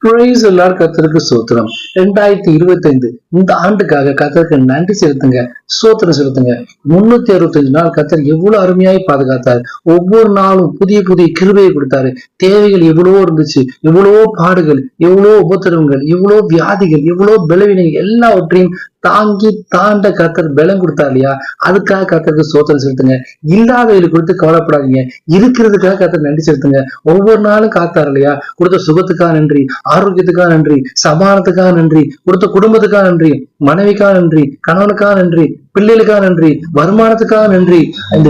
Praise the Lord. கர்த்தருக்கு ஸ்தோத்திரம். 2025 இந்த ஆண்டுக்காக கர்த்தருக்கு நன்றி செலுத்துங்க, ஸ்தோத்திரம் செலுத்துங்க. 365 நாள் கர்த்தர் எவ்வளவு அருமையாய் பாதுகாத்தார். ஒவ்வொரு நாளும் புதிய புதிய கிருபையை கொடுத்தாரு. தேவைகள் எவ்வளவோ இருந்துச்சு, எவ்வளவோ பாடுகள், எவ்வளவோ உபத்திரவங்கள், எவ்வளவோ வியாதிகள், எவ்வளவோ பலவீனங்கள் எல்லாவற்றையும் தாங்கி தாண்ட கர்த்தர் பலம் கொடுத்தா இல்லையா? அதுக்காக கர்த்தருக்கு ஸ்தோத்திரம் செலுத்துங்க. இல்லாதவர்களை குறித்து கவலைப்படாதீங்க, இருக்கிறதுக்காக கர்த்தர் நன்றி செலுத்துங்க. ஒவ்வொரு நாளும் காத்தார் இல்லையா? கொடுத்த சுகத்துக்காக நன்றி, ஆரோக்கியத்துக்காக நன்றி, சமாதானத்துக்காக நன்றி, கொடுத்த குடும்பத்துக்காக நன்றி, மனைவிக்காக நன்றி, கணவனுக்காக நன்றி, பிள்ளைகளுக்காக நன்றி, வருமானத்துக்காக நன்றி, இந்த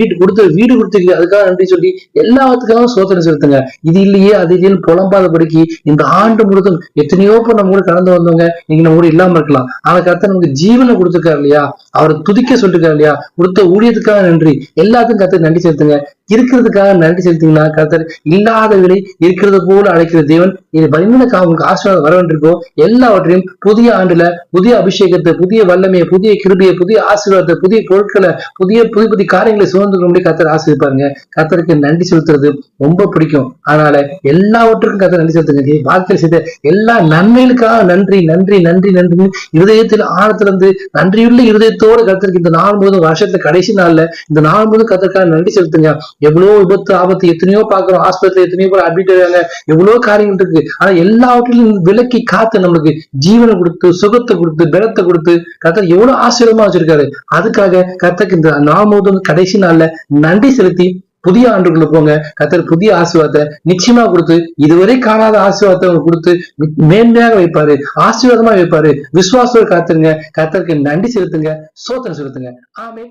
வீட்டு கொடுத்த வீடு கொடுத்தீங்க அதுக்காக நன்றி சொல்லி எல்லாத்துக்காகவும் சோதனை செலுத்துங்க. இது இல்லையே அது இல்லையே புலம்பாதபடிக்கு இந்த ஆண்டு முழுதும் எத்தனையோ பேர் நம்ம கூட கடந்து வந்தவங்க நீங்க நம்ம கூட இல்லாம இருக்கலாம். ஆனா கர்த்தர் நமக்கு ஜீவனை கொடுத்துருக்காரு இல்லையா? அவரை துதிக்க சொல்லிருக்காரு இல்லையா? கொடுத்த ஊழியத்துக்காக நன்றி. எல்லாத்துக்கும் கர்த்தர் நன்றி செலுத்துங்க. இருக்கிறதுக்காக நன்றி செலுத்தீங்கன்னா கர்த்தர் இல்லாதவர்களை இருக்கிறது போல அழைக்கிற தேவன். இது பதினொன்றுக்காக உங்களுக்கு ஆசீர்வாதம் வர வேண்டியிருக்கோ எல்லாவற்றையும் புதிய ஆண்டுல புதிய அபிஷேகத்தை, புதிய வல்லமையை, புதிய கிருபையை, புதிய ஆசீர்வாதத்தை, புதிய பொருட்களை, புதிய புதிய காரியங்களை சுதந்திரம் கர்த்தர் ஆசீர்வாருங்க. கர்த்தருக்கு நன்றி செலுத்துறது ரொம்ப பிடிக்கும். அதனால எல்லாவற்றுக்கும் கர்த்தர் நன்றி செலுத்துங்க. வாழ்க்கையில் செய்த எல்லா நன்மைகளுக்காக நன்றி நன்றி நன்றி நன்றி இருதயத்தில் ஆழத்திலிருந்து நன்றியுள்ள இருதயத்தோடு கர்த்தருக்கு இந்த நாள் முழுவதும், வருஷத்துல கடைசி நாள்ல இந்த நாள் முழுவதும் கர்த்தருக்காக நன்றி செலுத்துங்க. எவ்வளவு விபத்து ஆபத்து எத்தனையோ பாக்குறோம், ஆஸ்பத்திரி எத்தனையோ பேர் அட்மிட் ஆகிறாங்க, எவ்வளவு காரியங்கள் இருக்கு. ஆனா எல்லாவற்றிலும் விலக்கி காத்து நம்மளுக்கு ஜீவனை கொடுத்து, சுகத்தை கொடுத்து, பலத்தை கொடுத்து கர்த்தர் எவ்வளவு ஆசீர்வாதமா வச்சிருக்காரு. அதுக்காக கர்த்தருக்கு இந்த நாள் முழுவதும் கடைசி நாள்ல நன்றி செலுத்தி புதிய ஆண்டுக்குள்ள போங்க. கர்த்தர் புதிய ஆசீர்வாதத்தை நிச்சயமா கொடுத்து, இதுவரை காணாத ஆசீர்வாதத்தை அவங்க கொடுத்து மேன்மையாக வைப்பாரு, ஆசீர்வாதமா வைப்பாரு. விசுவாசத்தோடு காத்துருங்க. கர்த்தருக்கு நன்றி செலுத்துங்க, ஸ்தோத்திரம் செலுத்துங்க. ஆமென்.